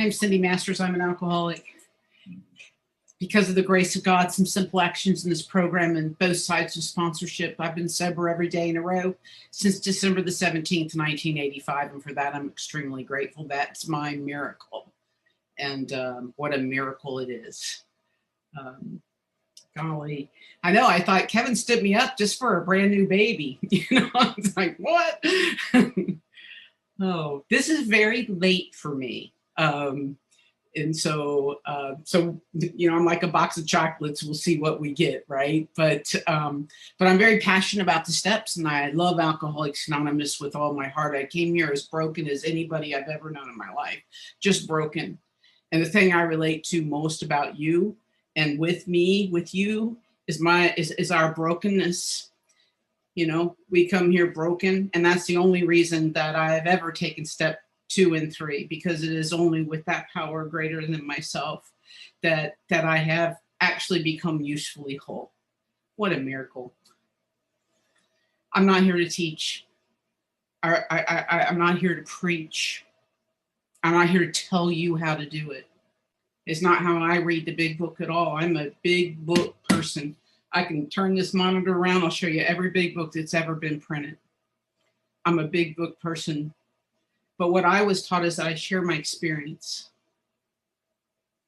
I'm Cindy Masters. I'm an alcoholic. Because of the grace of God, some simple actions in this program and both sides of sponsorship. I've been sober every day in a row since December the 17th, 1985. And for that, I'm extremely grateful. That's my miracle. And what a miracle it is. Golly, I know. I thought Kevin stood me up just for a brand new baby. I was like, what? Oh, this is very late for me. And so, I'm like a box of chocolates. We'll see what we get, right? But I'm very passionate about the steps, and I love Alcoholics Anonymous with all my heart. I came here as broken as anybody I've ever known in my life, just broken. And the thing I relate to most about you and with you, is our brokenness. We come here broken, and that's the only reason that I've ever taken step 2 and 3, because it is only with that power greater than myself that I have actually become usefully whole. What a miracle. I'm not here to teach. I'm not here to preach. I'm not here to tell you how to do it. It's not how I read the big book at all. I'm a big book person. I can turn this monitor around. I'll show you every big book that's ever been printed. I'm a big book person. But what I was taught is that I share my experience.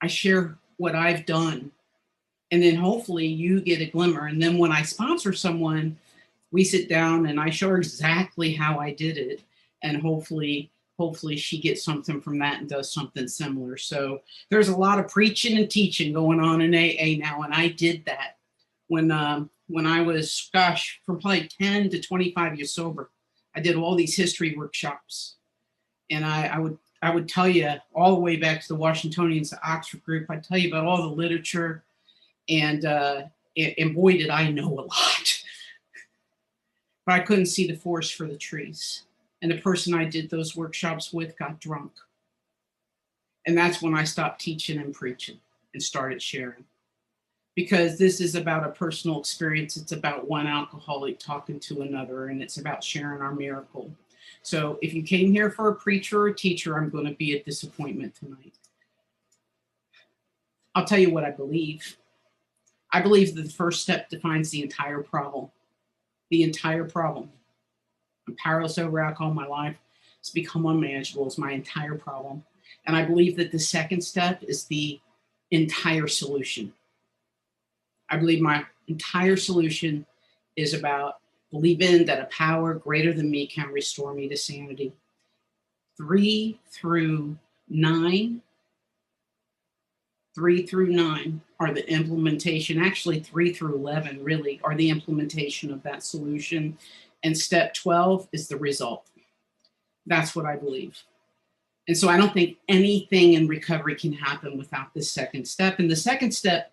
I share what I've done. And then hopefully you get a glimmer. And then when I sponsor someone, we sit down and I show her exactly how I did it. And hopefully she gets something from that and does something similar. So there's a lot of preaching and teaching going on in AA now. And I did that when I was, from probably 10 to 25 years sober. I did all these history workshops. And I would tell you all the way back to the Washingtonians, the Oxford group. I'd tell you about all the literature, and boy, did I know a lot. But I couldn't see the forest for the trees. And the person I did those workshops with got drunk. And that's when I stopped teaching and preaching and started sharing. Because this is about a personal experience. It's about one alcoholic talking to another, and it's about sharing our miracle. So if you came here for a preacher or a teacher, I'm going to be a disappointment tonight. I'll tell you what I believe. I believe that the first step defines the entire problem. The entire problem. I'm powerless over alcohol my life. It's become unmanageable. It's my entire problem. And I believe that the second step is the entire solution. I believe my entire solution is about believing that a power greater than me can restore me to sanity. 3 through 9 are the implementation. Actually, 3 through 11 really are the implementation of that solution. And step 12 is the result. That's what I believe. And so I don't think anything in recovery can happen without this second step. And the second step,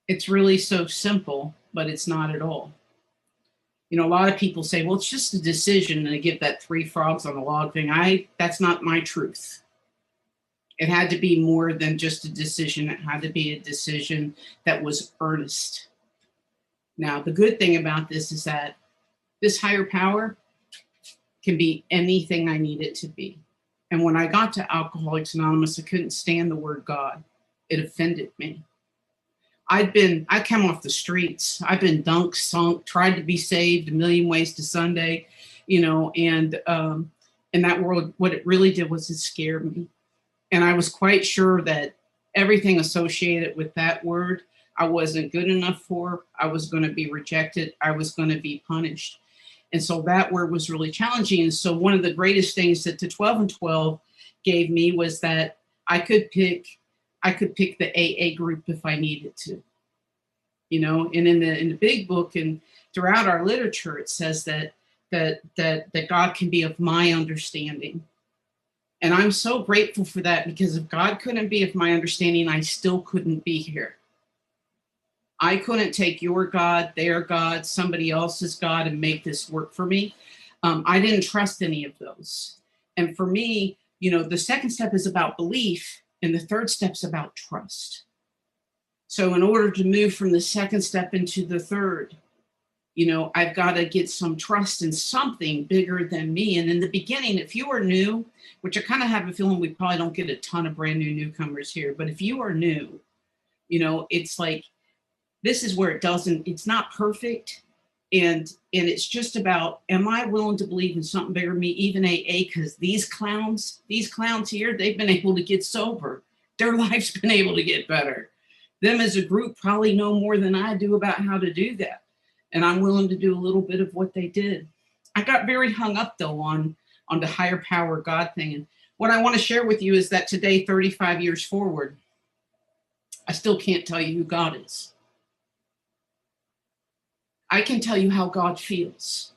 it's really so simple, but it's not at all. A lot of people say, well, it's just a decision, and they give that 3 frogs on the log thing. That's not my truth. It had to be more than just a decision. It had to be a decision that was earnest. Now, the good thing about this is that this higher power can be anything I need it to be. And when I got to Alcoholics Anonymous, I couldn't stand the word God. It offended me. I come off the streets. I've been dunked, sunk, tried to be saved a million ways to Sunday, and in that world, what it really did was it scared me. And I was quite sure that everything associated with that word, I wasn't good enough for. I was going to be rejected. I was going to be punished. And so that word was really challenging. And so one of the greatest things that the 12 and 12 gave me was that I could pick the AA group if I needed to, and in the big book and throughout our literature, it says that God can be of my understanding. And I'm so grateful for that, because if God couldn't be of my understanding, I still couldn't be here. I couldn't take your God, their God, somebody else's God and make this work for me. I didn't trust any of those. And for me, the second step is about belief. And the third step's about trust. So in order to move from the second step into the third, I've got to get some trust in something bigger than me. And in the beginning, if you are new, which I kind of have a feeling we probably don't get a ton of brand new newcomers here, but if you are new, it's like, this is where it's not perfect. And it's just about, am I willing to believe in something bigger than me, even AA? Because these clowns here, they've been able to get sober. Their life's been able to get better. Them as a group probably know more than I do about how to do that. And I'm willing to do a little bit of what they did. I got very hung up though on the higher power God thing. And what I want to share with you is that today, 35 years forward, I still can't tell you who God is. I can tell you how God feels.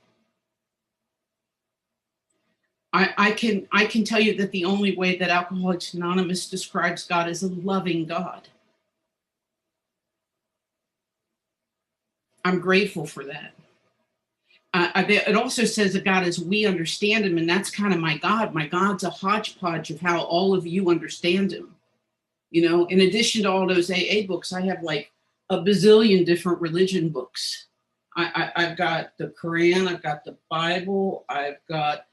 I can tell you that the only way that Alcoholics Anonymous describes God is a loving God. I'm grateful for that. It also says that God as we understand him, and that's kind of my God. My God's a hodgepodge of how all of you understand him. In addition to all those AA books, I have like a bazillion different religion books. I've got the Quran, I've got the Bible, I've got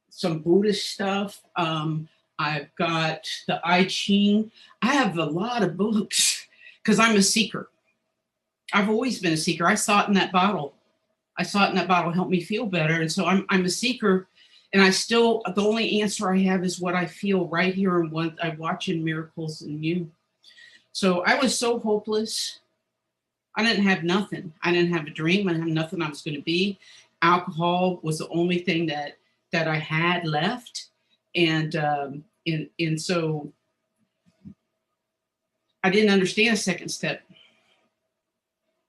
some Buddhist stuff. I've got the I Ching. I have a lot of books because I'm a seeker. I've always been a seeker. I saw it in that bottle. Helped me feel better. And so I'm a seeker. And the only answer I have is what I feel right here and what I watch in Miracles in You. So I was so hopeless. I didn't have nothing. I didn't have a dream. I didn't have nothing I was going to be. Alcohol was the only thing that I had left. And so I didn't understand a second step.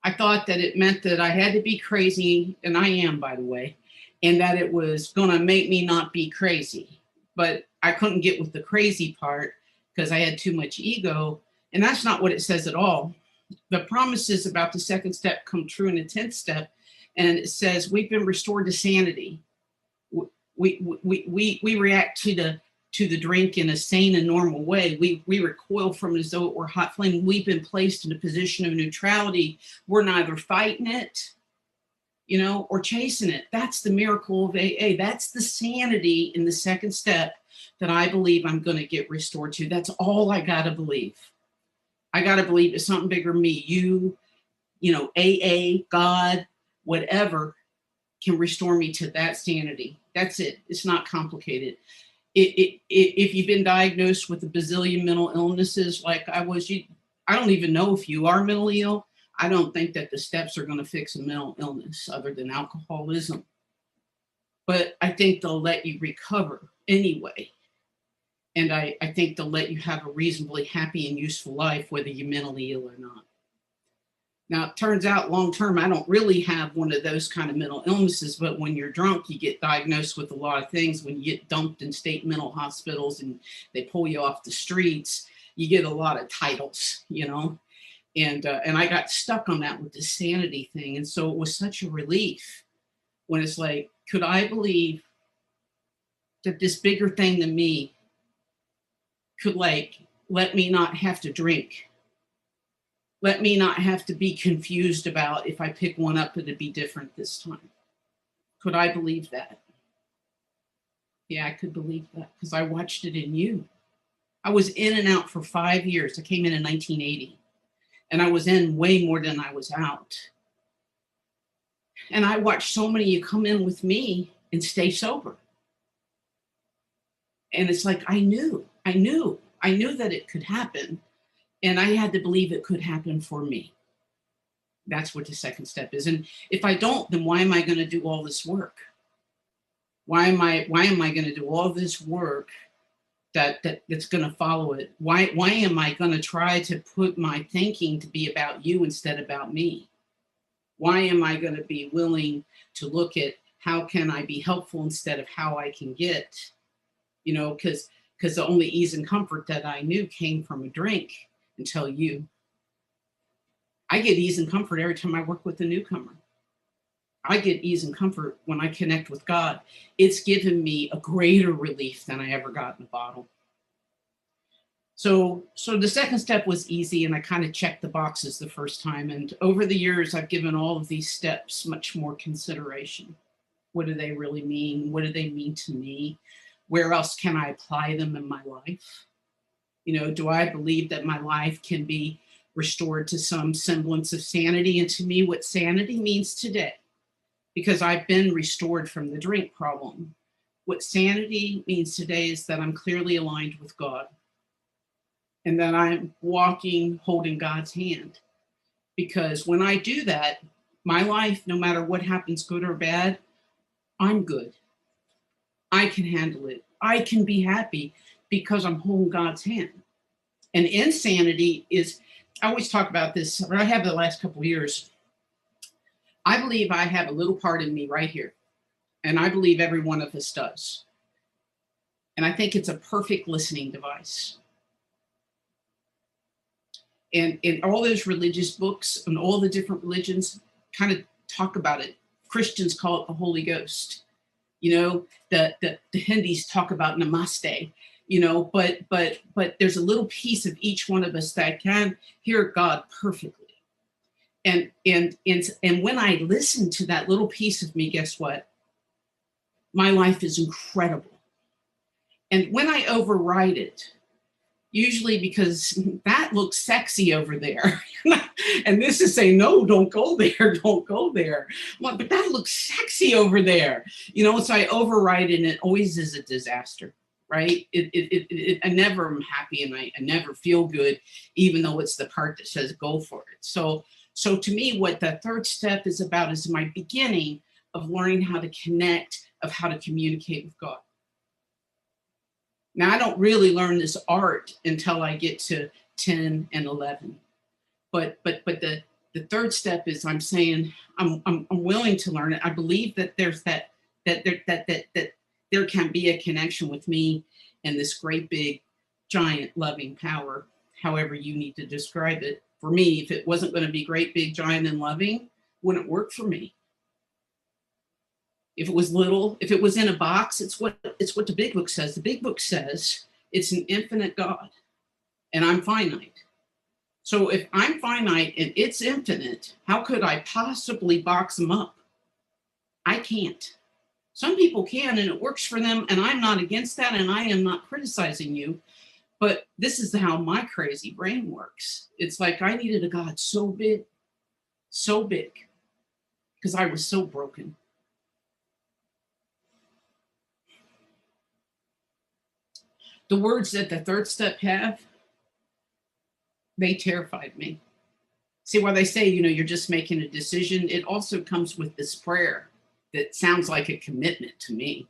I thought that it meant that I had to be crazy, and I am, by the way, and that it was going to make me not be crazy. But I couldn't get with the crazy part because I had too much ego, and that's not what it says at all. The promises about the second step come true in the 10th step, and it says we've been restored to sanity. We react to the drink in a sane and normal way. We recoil from it as though it were hot flame. We've been placed in a position of neutrality. We're neither fighting it, or chasing it. That's the miracle of AA. That's the sanity in the second step that I believe I'm going to get restored to. That's all I got to believe. I got to believe it's something bigger than me. AA, God, whatever can restore me to that sanity. That's it. It's not complicated. If you've been diagnosed with a bazillion mental illnesses like I was, I don't even know if you are mentally ill. I don't think that the steps are going to fix a mental illness other than alcoholism. But I think they'll let you recover anyway. And I think they'll let you have a reasonably happy and useful life, whether you're mentally ill or not. Now, it turns out long-term, I don't really have one of those kind of mental illnesses, but when you're drunk, you get diagnosed with a lot of things. When you get dumped in state mental hospitals and they pull you off the streets, you get a lot of titles, and I got stuck on that with the sanity thing. And so it was such a relief when it's like, could I believe that this bigger thing than me could let me not have to drink? Let me not have to be confused about if I pick one up, it'd be different this time. Could I believe that? Yeah, I could believe that because I watched it in you. I was in and out for 5 years. I came in 1980, and I was in way more than I was out. And I watched so many of you come in with me and stay sober. And it's like, I knew that it could happen. And I had to believe it could happen for me. That's what the second step is. And if I don't, then why am I going to do all this work? Why am I going to do all this work that's going to follow it? Why am I going to try to put my thinking to be about you instead about me? Why am I going to be willing to look at how can I be helpful instead of how I can get? Because the only ease and comfort that I knew came from a drink. Until you. I get ease and comfort every time I work with a newcomer. I get ease and comfort when I connect with God. It's given me a greater relief than I ever got in a bottle. So the second step was easy, and I kind of checked the boxes the first time. And over the years, I've given all of these steps much more consideration. What do they really mean? What do they mean to me? Where else can I apply them in my life? You know, do I believe that my life can be restored to some semblance of sanity? And to me, what sanity means today, because I've been restored from the drink problem, what sanity means today is that I'm clearly aligned with God and that I'm walking, holding God's hand. Because when I do that, my life, no matter what happens, good or bad, I'm good. I can handle it. I can be happy because I'm holding God's hand. And insanity is, I always talk about this, but I have the last couple of years. I believe I have a little part in me right here. And I believe every one of us does. And I think it's a perfect listening device. And in all those religious books and all the different religions kind of talk about it. Christians call it the Holy Ghost. You know, the Hindus talk about namaste, you know, but there's a little piece of each one of us that can hear God perfectly. And when I listen to that little piece of me, guess what? My life is incredible. And when I override it, usually because that looks sexy over there. And this is saying, no, don't go there, don't go there. Well, but that looks sexy over there. You know, so I override it, and it always is a disaster, right? I never am happy, and I never feel good, even though it's the part that says go for it. So to me, what the third step is about is my beginning of learning how to connect, of how to communicate with God. Now, I don't really learn this art until I get to 10 and 11. But the third step is I'm saying I'm willing to learn it. I believe that there's that there can be a connection with me and this great big giant loving power, however you need to describe it. For me, if it wasn't going to be great big giant and loving, it wouldn't work for me. If it was little, if it was in a box, it's what the big book says. The big book says it's an infinite God, and I'm finite. So if I'm finite and it's infinite, how could I possibly box them up? I can't. Some people can, and it works for them, and I'm not against that, and I am not criticizing you. But this is how my crazy brain works. It's like I needed a God so big, because I was so broken. The words that the third step have, they terrified me. See, why they say, you know, you're just making a decision, it also comes with this prayer that sounds like a commitment to me.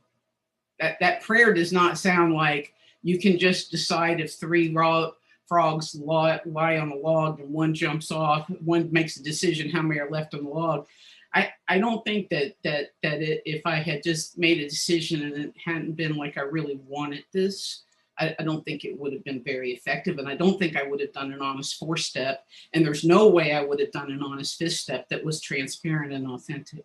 That prayer does not sound like you can just decide if three frogs lie on a log and one jumps off, one makes a decision how many are left on the log. I don't think that if I had just made a decision and it hadn't been like I really wanted this, I don't think it would have been very effective. And I don't think I would have done an honest fourth step. And there's no way I would have done an honest fifth step that was transparent and authentic.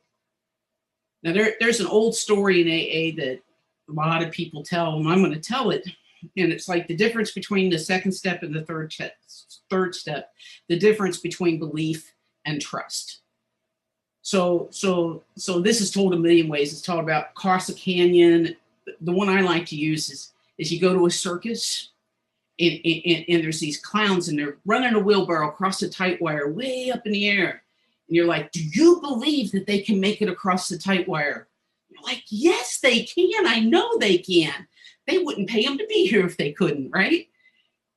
Now, there's an old story in AA that a lot of people tell, and I'm going to tell it. And it's like the difference between the second step and the third step, the difference between belief and trust. So this is told a million ways. It's told about cross a canyon. The one I like to use is you go to a circus and there's these clowns and they're running a wheelbarrow across a tight wire way up in the air. And you're like, do you believe that they can make it across the tight wire? You're like, yes, they can. I know they can. They wouldn't pay them to be here if they couldn't, right?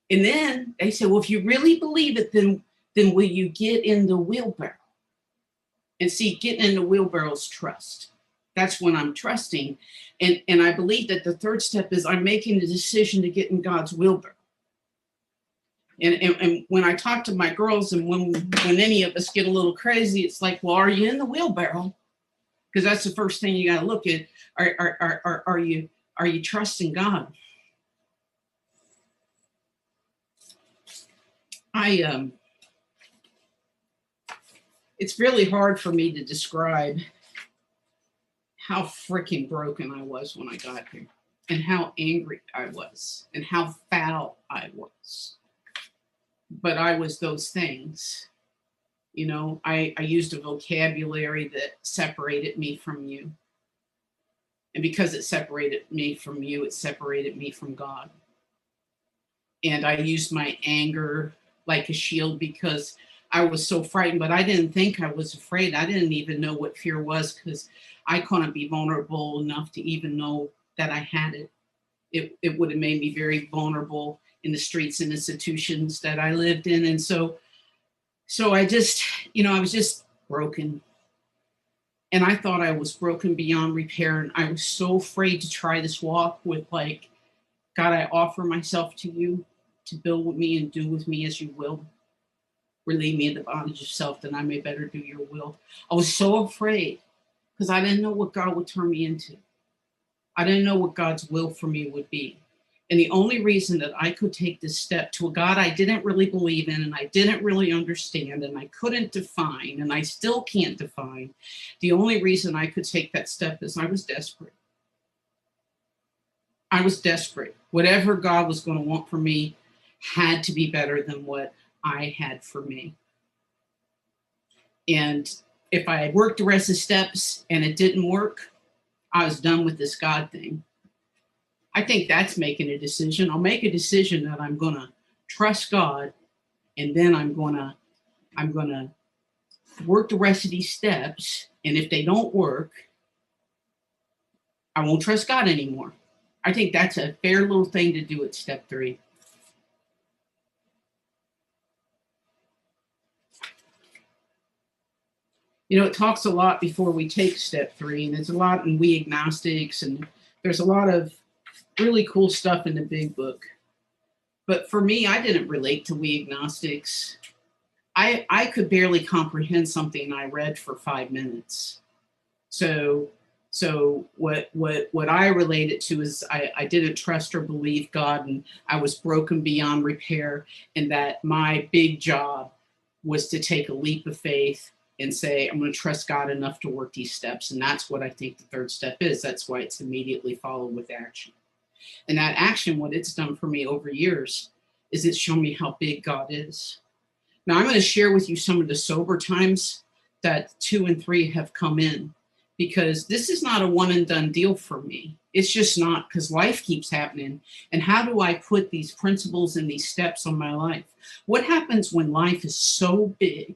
And then they say, well, if you really believe it, then will you get in the wheelbarrow? And see, getting in the wheelbarrow is trust. That's when I'm trusting. And I believe that the third step is I'm making the decision to get in God's wheelbarrow. And when I talk to my girls and when any of us get a little crazy, it's like, well, are you in the wheelbarrow? Because that's the first thing you got to look at. Are you trusting God? It's really hard for me to describe how freaking broken I was when I got here. and how angry I was and how foul I was. But I was those things. You know, I used a vocabulary that separated me from you. And because it separated me from you, it separated me from God. And I used my anger like a shield because I was so frightened, but I didn't think I was afraid. I didn't even know what fear was because I couldn't be vulnerable enough to even know that I had it. It would have made me very vulnerable in the streets and institutions that I lived in. And so I just, I was just broken. And I thought I was broken beyond repair. And I was so afraid to try this walk with like, God, I offer myself to you to build with me and do with me as you will. Relieve me of the bondage of self that I may better do your will. I was so afraid because I didn't know what God would turn me into. I didn't know what God's will for me would be. And the only reason that I could take this step to a God I didn't really believe in and I didn't really understand and I couldn't define and I still can't define, the only reason I could take that step is I was desperate. I was desperate. Whatever God was going to want for me had to be better than what I had for me. And if I worked the rest of the steps and it didn't work, I was done with this God thing. I think that's making a decision. I'll make a decision that I'm going to trust God, and then I'm going to work the rest of these steps. And if they don't work, I won't trust God anymore. I think that's a fair little thing to do at step 3. It talks a lot before we take step 3, and there's a lot in We Agnostics, and there's a lot of really cool stuff in the big book. But for me, I didn't relate to We Agnostics. I could barely comprehend something I read for 5 minutes. So what I related to is I didn't trust or believe God, and I was broken beyond repair, and that my big job was to take a leap of faith and say, I'm going to trust God enough to work these steps. And that's what I think the 3rd step is. That's why it's immediately followed with action. And that action, what it's done for me over years, is it's shown me how big God is. Now, I'm going to share with you some of the sober times that 2 and 3 have come in, because this is not a one and done deal for me. It's just not, because life keeps happening. And how do I put these principles and these steps on my life? What happens when life is so big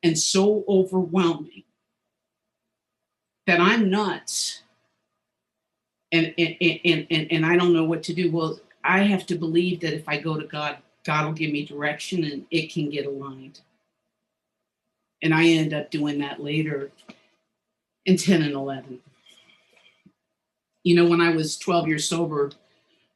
and so overwhelming that I'm nuts and I don't know what to do? Well, I have to believe that if I go to God, God will give me direction and it can get aligned. And I end up doing that later in 10 and 11. When I was 12 years sober,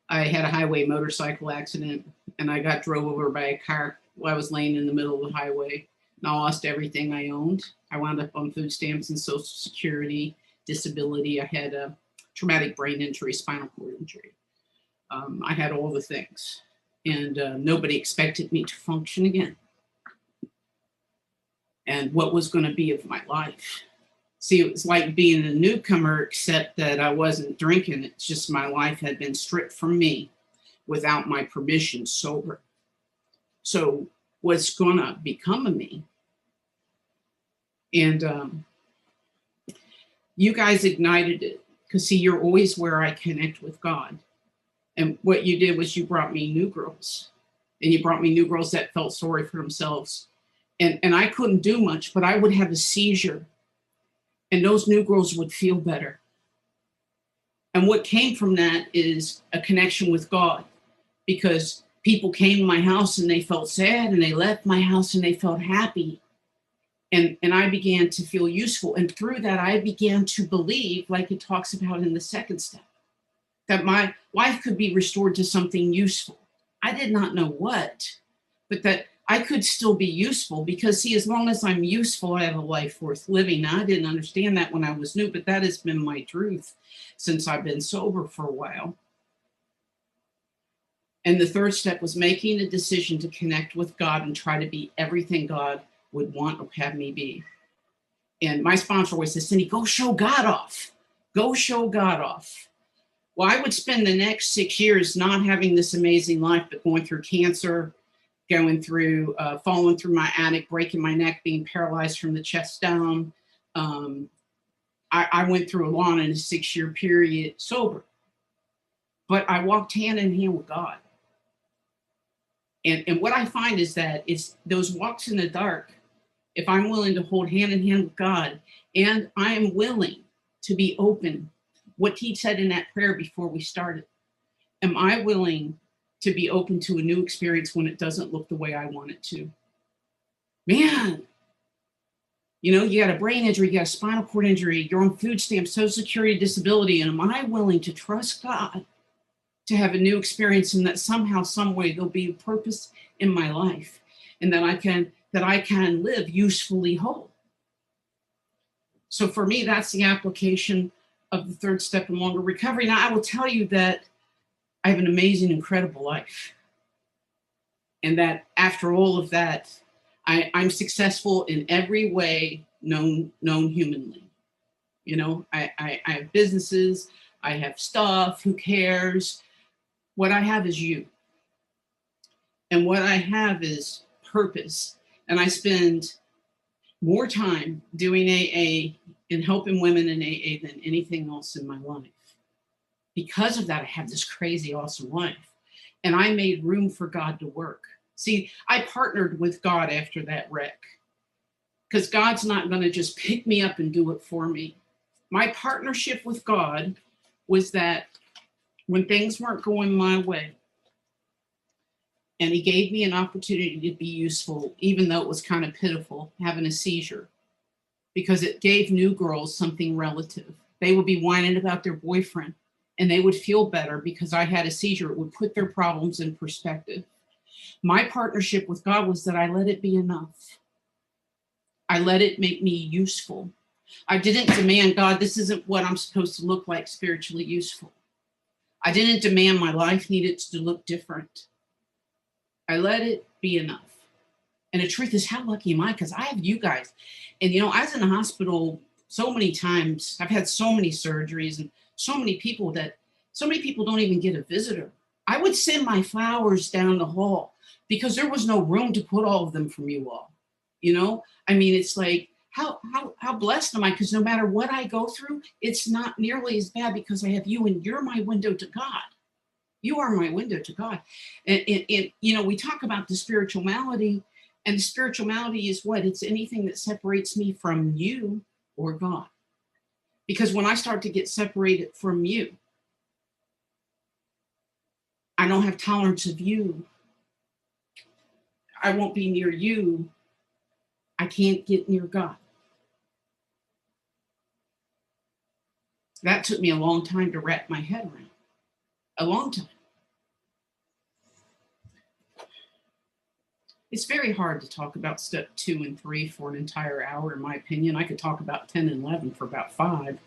I had a highway motorcycle accident and I got drove over by a car while I was laying in the middle of the highway. And I lost everything I owned. I wound up on food stamps and Social Security, disability. I had a traumatic brain injury, spinal cord injury. I had all the things. And nobody expected me to function again. And what was going to be of my life? See, it was like being a newcomer, except that I wasn't drinking. It's just my life had been stripped from me without my permission, sober. So what's going to become of me? And you guys ignited it, because see, you're always where I connect with God. And what you did was you brought me new girls, and you brought me new girls that felt sorry for themselves. And I couldn't do much, but I would have a seizure, and those new girls would feel better. And what came from that is a connection with God, because people came to my house and they felt sad, and they left my house and they felt happy. And I began to feel useful. And through that, I began to believe, like it talks about in the 2nd step, that my life could be restored to something useful. I did not know what, but that I could still be useful, because see, as long as I'm useful, I have a life worth living. Now, I didn't understand that when I was new, but that has been my truth since I've been sober for a while. And the 3rd step was making a decision to connect with God and try to be everything God would want or have me be. And my sponsor always says, Cindy, go show God off. Go show God off. Well, I would spend the next 6 years not having this amazing life, but going through cancer, going through, falling through my attic, breaking my neck, being paralyzed from the chest down. I went through a lot in a 6-year period sober, but I walked hand in hand with God. And what I find is that it's those walks in the dark, if I'm willing to hold hand in hand with God, and I am willing to be open, what he said in that prayer before we started, am I willing to be open to a new experience when it doesn't look the way I want it to? Man, you know, you got a brain injury, you got a spinal cord injury, you're on food stamps, Social Security, disability, and am I willing to trust God to have a new experience, and that somehow, some way, there'll be a purpose in my life, and that I can live usefully whole. So for me, that's the application of the third step in longer recovery. Now, I will tell you that I have an amazing, incredible life, and that after all of that, I'm successful in every way known humanly. You know, I have businesses, I have stuff. Who cares? What I have is you. And what I have is purpose. And I spend more time doing AA and helping women in AA than anything else in my life. Because of that, I have this crazy, awesome life. And I made room for God to work. See, I partnered with God after that wreck, because God's not going to just pick me up and do it for me. My partnership with God was that when things weren't going my way, and he gave me an opportunity to be useful, even though it was kind of pitiful, having a seizure, because it gave new girls something relative. They would be whining about their boyfriend, and they would feel better because I had a seizure. It would put their problems in perspective. My partnership with God was that I let it be enough. I let it make me useful. I didn't demand, God, this isn't what I'm supposed to look like spiritually useful. I didn't demand my life needed to look different. I let it be enough. And the truth is, how lucky am I? Because I have you guys. And, you know, I was in the hospital so many times. I've had so many surgeries, and so many people don't even get a visitor. I would send my flowers down the hall because there was no room to put all of them from you all. You know, I mean, it's like, how blessed am I? Because no matter what I go through, it's not nearly as bad because I have you, and you're my window to God. You are my window to God. And you know, we talk about the spiritual malady, and the spiritual malady is what? It's anything that separates me from you or God. Because when I start to get separated from you, I don't have tolerance of you. I won't be near you. I can't get near God. That took me a long time to wrap my head around. A long time. It's very hard to talk about step 2 and 3 for an entire hour, in my opinion. I could talk about 10 and 11 for about 5.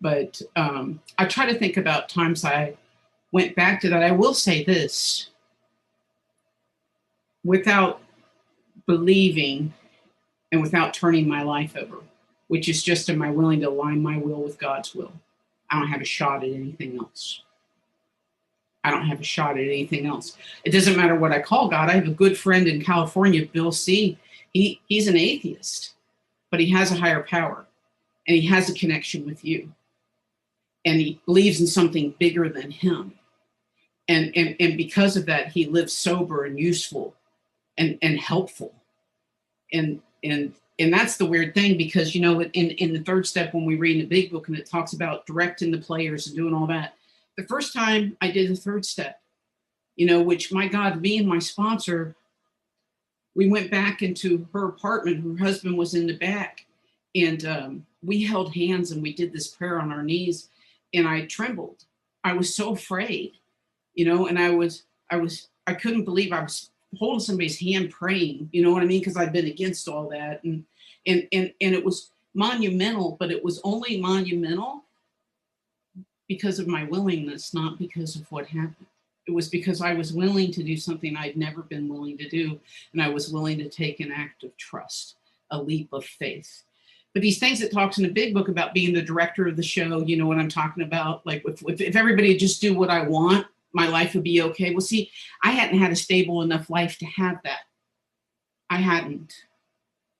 But I try to think about times I went back to that. I will say this, without believing and without turning my life over, which is just, am I willing to align my will with God's will? I don't have a shot at anything else. I don't have a shot at anything else. It doesn't matter what I call God. I have a good friend in California, Bill C. He's an atheist, but he has a higher power, and he has a connection with you. And he believes in something bigger than him. And because of that, he lives sober and useful and helpful. And that's the weird thing, because, you know, in the third step, when we read in the big book and it talks about directing the players and doing all that, the first time I did the third step, you know, which, my God, me and my sponsor, we went back into her apartment. Her husband was in the back, and we held hands and we did this prayer on our knees, and I trembled. I was so afraid, you know, and I couldn't believe I was holding somebody's hand praying, you know what I mean? Because I've been against all that. And it was monumental, but it was only monumental because of my willingness, not because of what happened. It was because I was willing to do something I'd never been willing to do. And I was willing to take an act of trust, a leap of faith. But these things it talks in the big book about being the director of the show, you know what I'm talking about? Like if everybody just do what I want, my life would be okay. Well, see, I hadn't had a stable enough life to have that. I hadn't.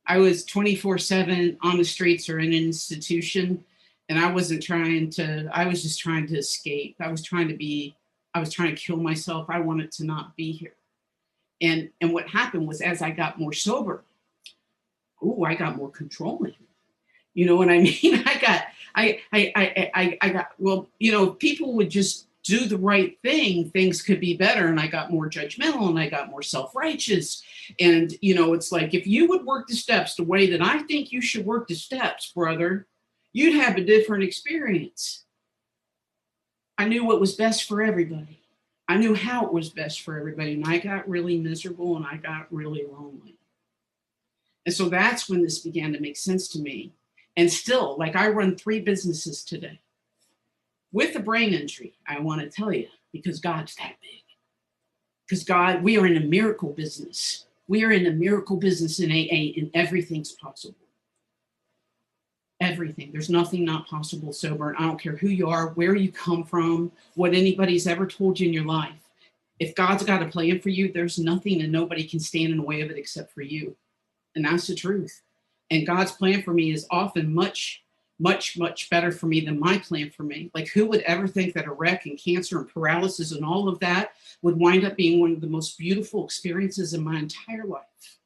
I was 24/7 on the streets or in an institution, and I was just trying to escape. I was trying to kill myself. I wanted to not be here. And what happened was, as I got more sober, I got more controlling. You know what I mean? I got, well, you know, people would just do the right thing, things could be better. And I got more judgmental and I got more self-righteous. And, you know, it's like, if you would work the steps the way that I think you should work the steps, brother, you'd have a different experience. I knew what was best for everybody. I knew how it was best for everybody. And I got really miserable and I got really lonely. And so that's when this began to make sense to me. And still, like, I run 3 businesses today with a brain injury, I want to tell you, because God's that big. Because God, we are in a miracle business. We are in a miracle business in AA, and everything's possible. Everything. There's nothing not possible sober. And I don't care who you are, where you come from, what anybody's ever told you in your life. If God's got a plan for you, there's nothing and nobody can stand in the way of it except for you. And that's the truth. And God's plan for me is often much, much, much better for me than my plan for me. Like, who would ever think that a wreck and cancer and paralysis and all of that would wind up being one of the most beautiful experiences in my entire life?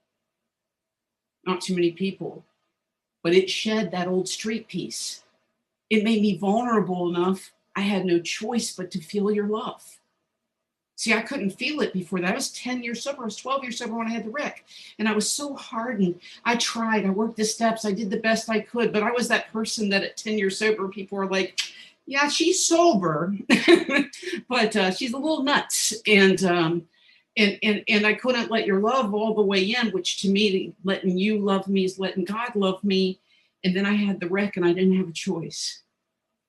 Not too many people. But it shed that old street piece. It made me vulnerable enough. I had no choice but to feel your love. See, I couldn't feel it before that. I was 10 years sober. I was 12 years sober when I had the wreck. And I was so hardened. I tried. I worked the steps. I did the best I could. But I was that person that at 10 years sober, people were like, yeah, she's sober, but she's a little nuts. And I couldn't let your love all the way in, which to me, letting you love me is letting God love me. And then I had the wreck and I didn't have a choice.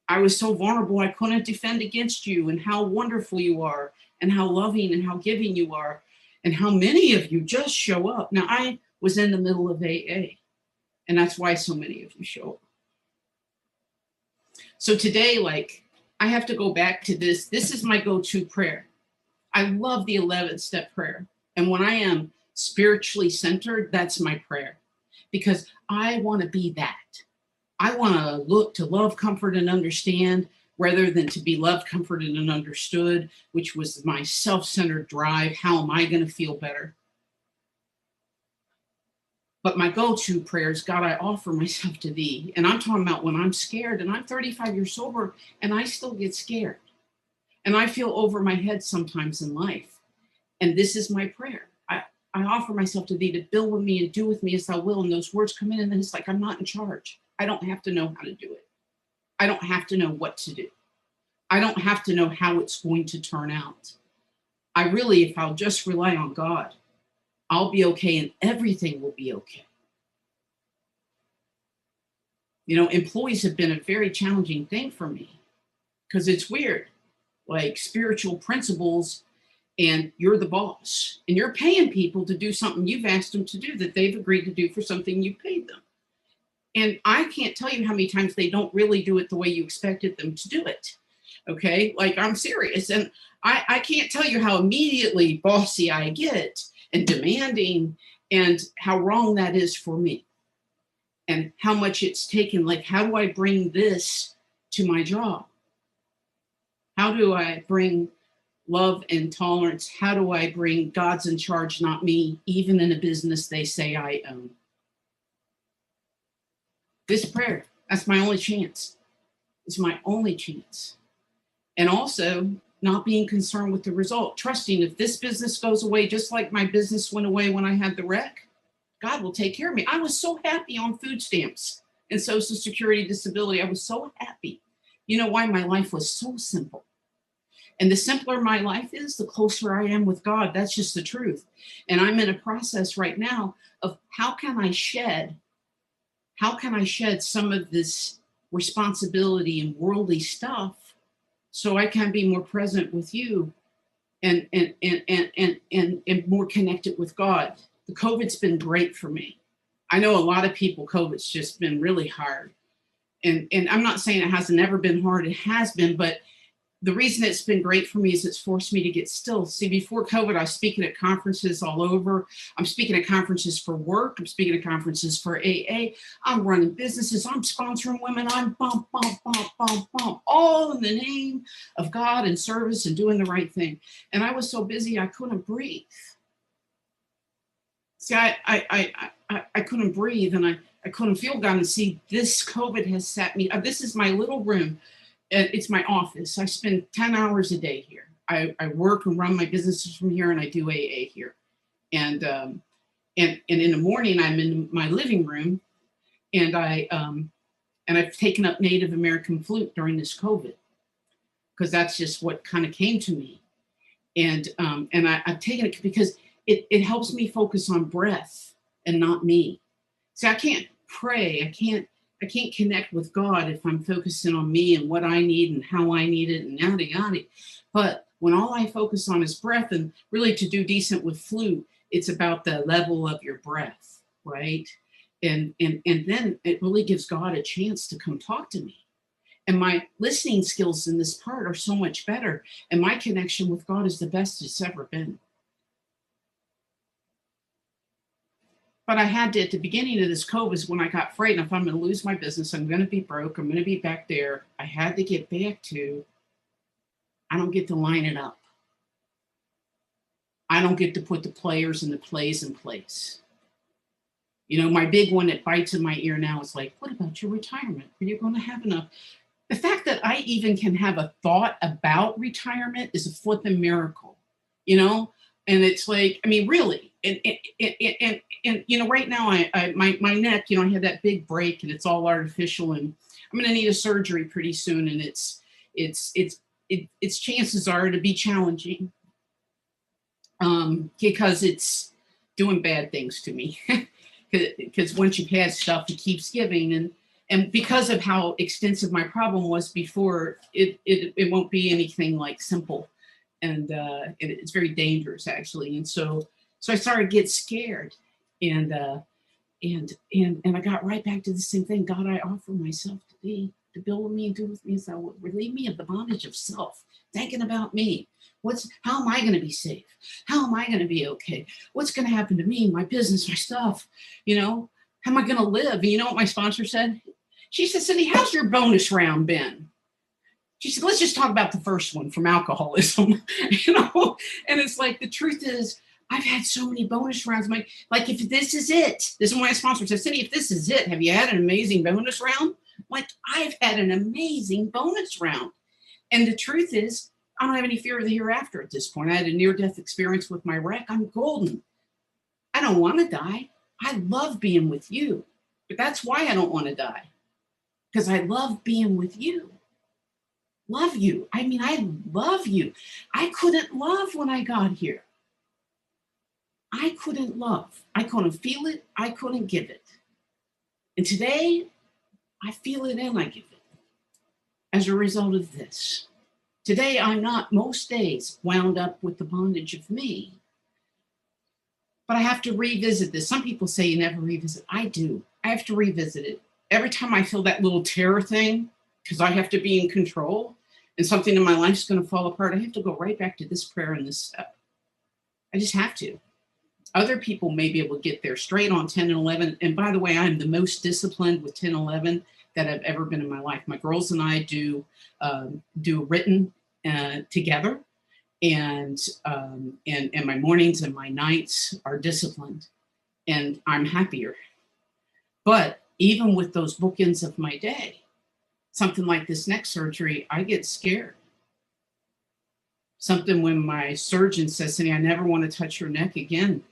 I was so vulnerable. I couldn't defend against you and how wonderful you are and how loving and how giving you are and how many of you just show up. Now, I was in the middle of AA, and that's why so many of you show up. So today, like, I have to go back to this. This is my go-to prayer. I love the 11th step prayer. And when I am spiritually centered, that's my prayer, because I want to be that. I want to look to love, comfort, and understand rather than to be loved, comforted, and understood, which was my self-centered drive. How am I going to feel better? But my go-to prayer is, God, I offer myself to thee. And I'm talking about when I'm scared, and I'm 35 years sober, and I still get scared. And I feel over my head sometimes in life. And this is my prayer. I offer myself to thee to build with me and do with me as thou will. And those words come in, and then it's like, I'm not in charge. I don't have to know how to do it. I don't have to know what to do. I don't have to know how it's going to turn out. I really, if I'll just rely on God, I'll be okay and everything will be okay. You know, employees have been a very challenging thing for me because it's weird, like spiritual principles, and you're the boss and you're paying people to do something you've asked them to do that they've agreed to do for something you paid them. And I can't tell you how many times they don't really do it the way you expected them to do it. Okay, like, I'm serious. And I can't tell you how immediately bossy I get and demanding, and how wrong that is for me. And how much it's taken. Like, how do I bring this to my job? How do I bring love and tolerance? How do I bring God's in charge, not me, even in a business they say I own? This prayer, that's my only chance. It's my only chance. And also not being concerned with the result, trusting if this business goes away, just like my business went away when I had the wreck, God will take care of me. I was so happy on food stamps and Social Security disability. I was so happy. You know why? My life was so simple. And the simpler my life is, the closer I am with God. That's just the truth. And I'm in a process right now of how can I shed some of this responsibility and worldly stuff so I can be more present with you and more connected with God. The COVID's been great for me. I know a lot of people, COVID's just been really hard. And I'm not saying it hasn't ever been hard. It has been, but the reason it's been great for me is it's forced me to get still. See, before COVID, I was speaking at conferences all over. I'm speaking at conferences for work. I'm speaking at conferences for AA. I'm running businesses. I'm sponsoring women. I'm bump, bump, bump, bump, bump, all in the name of God and service and doing the right thing. And I was so busy, I couldn't breathe. See, I couldn't breathe, and I couldn't feel God. And see, this COVID has sat me, this is my little room. It's my office. I spend 10 hours a day here. I work and run my businesses from here, and I do AA here. And in the morning, I'm in my living room, and I've taken up Native American flute during this COVID, because that's just what kind of came to me. And I've taken it because it helps me focus on breath and not me. See, I can't pray. I can't connect with God if I'm focusing on me and what I need and how I need it and yada yada. But when all I focus on is breath, and really to do decent with flute, it's about the level of your breath, right? And then it really gives God a chance to come talk to me. And my listening skills in this part are so much better. And my connection with God is the best it's ever been. But I had to, at the beginning of this COVID, is when I got afraid, if I'm going to lose my business, I'm going to be broke, I'm going to be back there. I had to get back to, I don't get to line it up. I don't get to put the players and the plays in place. You know, my big one that bites in my ear now is like, what about your retirement? Are you going to have enough? The fact that I even can have a thought about retirement is a flipping miracle, you know? And it's like, I mean, really, and you know, right now, my neck, you know, I had that big break, and it's all artificial, and I'm going to need a surgery pretty soon, and its chances are to be challenging, because it's doing bad things to me. Because once you've had stuff, it keeps giving, and because of how extensive my problem was before, it won't be anything like simple. And it's very dangerous, actually. And so I started to get scared, and I got right back to the same thing. God, I offer myself to thee, to build with me and do with me as thou wilt. Relieve me of the bondage of self, thinking about me. How am I going to be safe? How am I going to be okay? What's going to happen to me, my business, my stuff? You know, how am I going to live? And you know what my sponsor said? She said, Cindy, how's your bonus round been? She said, let's just talk about the first one from alcoholism, you know? And it's like, the truth is, I've had so many bonus rounds. Like, if this is it, this is what my sponsor said, Cindy, if this is it, have you had an amazing bonus round? Like, I've had an amazing bonus round. And the truth is, I don't have any fear of the hereafter at this point. I had a near-death experience with my wreck. I'm golden. I don't want to die. I love being with you. But that's why I don't want to die. Because I love being with you. Love you. I mean, I love you. I couldn't love when I got here. I couldn't love. I couldn't feel it. I couldn't give it. And today, I feel it and I give it as a result of this. Today, I'm not most days wound up with the bondage of me, but I have to revisit this. Some people say you never revisit. I do. I have to revisit it. Every time I feel that little terror thing, because I have to be in control and something in my life is going to fall apart, I have to go right back to this prayer and this step. I just have to. Other people may be able to get there straight on 10 and 11. And by the way, I'm the most disciplined with 10 and 11 that I've ever been in my life. My girls and I do written together, and my mornings and my nights are disciplined, and I'm happier. But even with those bookends of my day, something like this neck surgery, I get scared. Something when my surgeon says, Cindy, I never want to touch your neck again.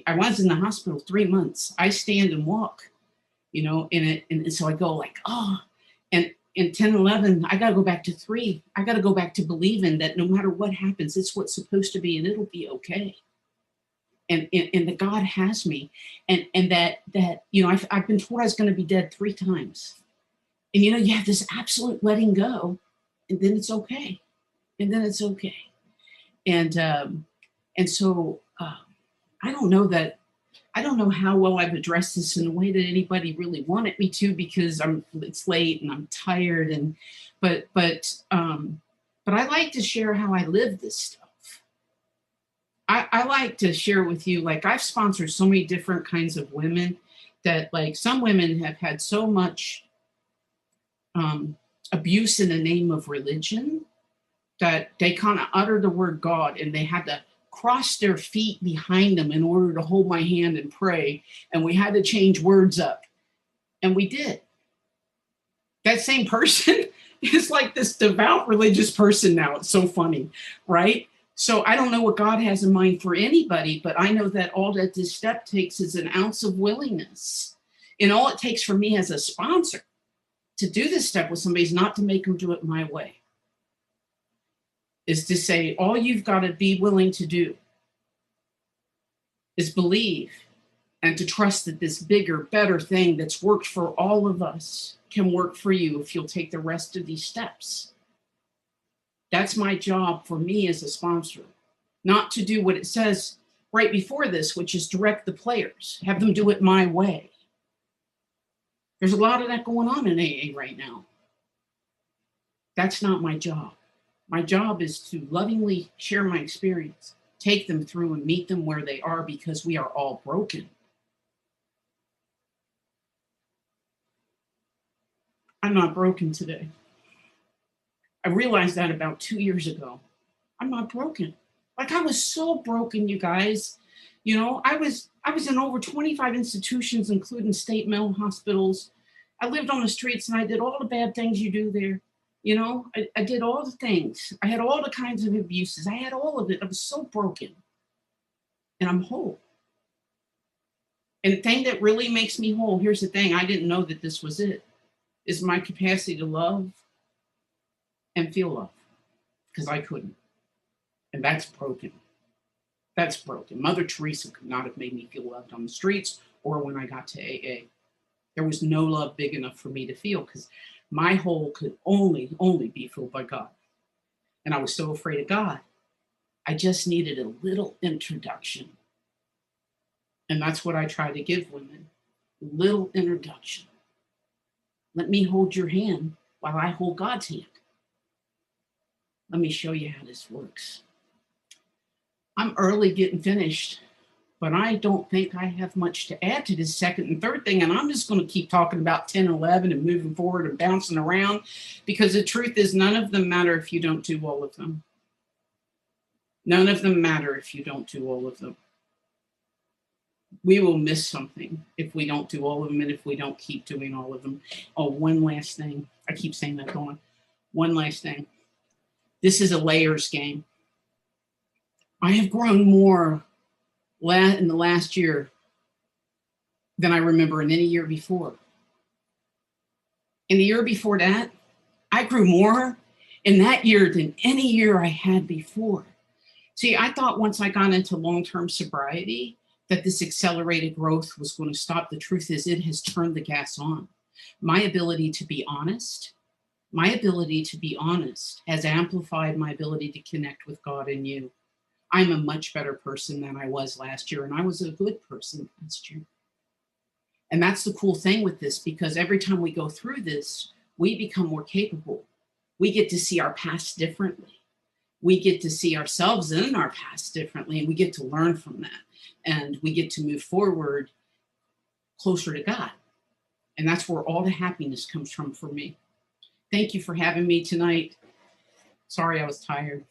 I was in the hospital 3 months. I stand and walk, you know, and so I go like, oh, and in 10, 11, I got to go back to 3. I got to go back to believing that no matter what happens, it's what's supposed to be, and it'll be okay. And that God has me, and that you know, I've been told I was going to be dead 3 times, and you know, you have this absolute letting go, and then it's okay, and then it's okay, and so I don't know that I don't know how well I've addressed this in a way that anybody really wanted me to, because it's late and I'm tired, and but I like to share how I live this stuff. I like to share with you, like, I've sponsored so many different kinds of women that, like, some women have had so much abuse in the name of religion that they kind of utter the word God and they had to cross their feet behind them in order to hold my hand and pray. And we had to change words up. And we did. That same person is like this devout religious person now. It's so funny, right? So I don't know what God has in mind for anybody, but I know that all that this step takes is an ounce of willingness. And all it takes for me as a sponsor to do this step with somebody is not to make them do it my way. Is to say, all you've got to be willing to do is believe and to trust that this bigger, better thing that's worked for all of us can work for you if you'll take the rest of these steps. That's my job for me as a sponsor, not to do what it says right before this, which is direct the players, have them do it my way. There's a lot of that going on in AA right now. That's not my job. My job is to lovingly share my experience, take them through and meet them where they are, because we are all broken. I'm not broken today. I realized that about 2 years ago. I'm not broken. Like, I was so broken, you guys. You know, I was in over 25 institutions, including state mental hospitals. I lived on the streets and I did all the bad things you do there. You know, I did all the things. I had all the kinds of abuses. I had all of it. I was so broken. And I'm whole. And the thing that really makes me whole, here's the thing, I didn't know that this was it, is my capacity to love and feel love, because I couldn't. And that's broken. That's broken. Mother Teresa could not have made me feel loved on the streets or when I got to AA. There was no love big enough for me to feel, because my hole could only be filled by God. And I was so afraid of God. I just needed a little introduction. And that's what I try to give women. Little introduction. Let me hold your hand while I hold God's hand. Let me show you how this works. I'm early getting finished, but I don't think I have much to add to this second and third thing. And I'm just going to keep talking about 10 and 11 and moving forward and bouncing around, because the truth is none of them matter if you don't do all of them. None of them matter if you don't do all of them. We will miss something if we don't do all of them and if we don't keep doing all of them. Oh, one last thing. I keep saying that, going. One last thing. This is a layers game. I have grown more in the last year than I remember in any year before. In the year before that, I grew more in that year than any year I had before. See, I thought once I got into long-term sobriety that this accelerated growth was going to stop. The truth is, it has turned the gas on. My ability to be honest has amplified my ability to connect with God and you. I'm a much better person than I was last year, and I was a good person last year. And that's the cool thing with this, because every time we go through this, we become more capable. We get to see our past differently. We get to see ourselves in our past differently, and we get to learn from that. And we get to move forward closer to God. And that's where all the happiness comes from for me. Thank you for having me tonight. Sorry I was tired.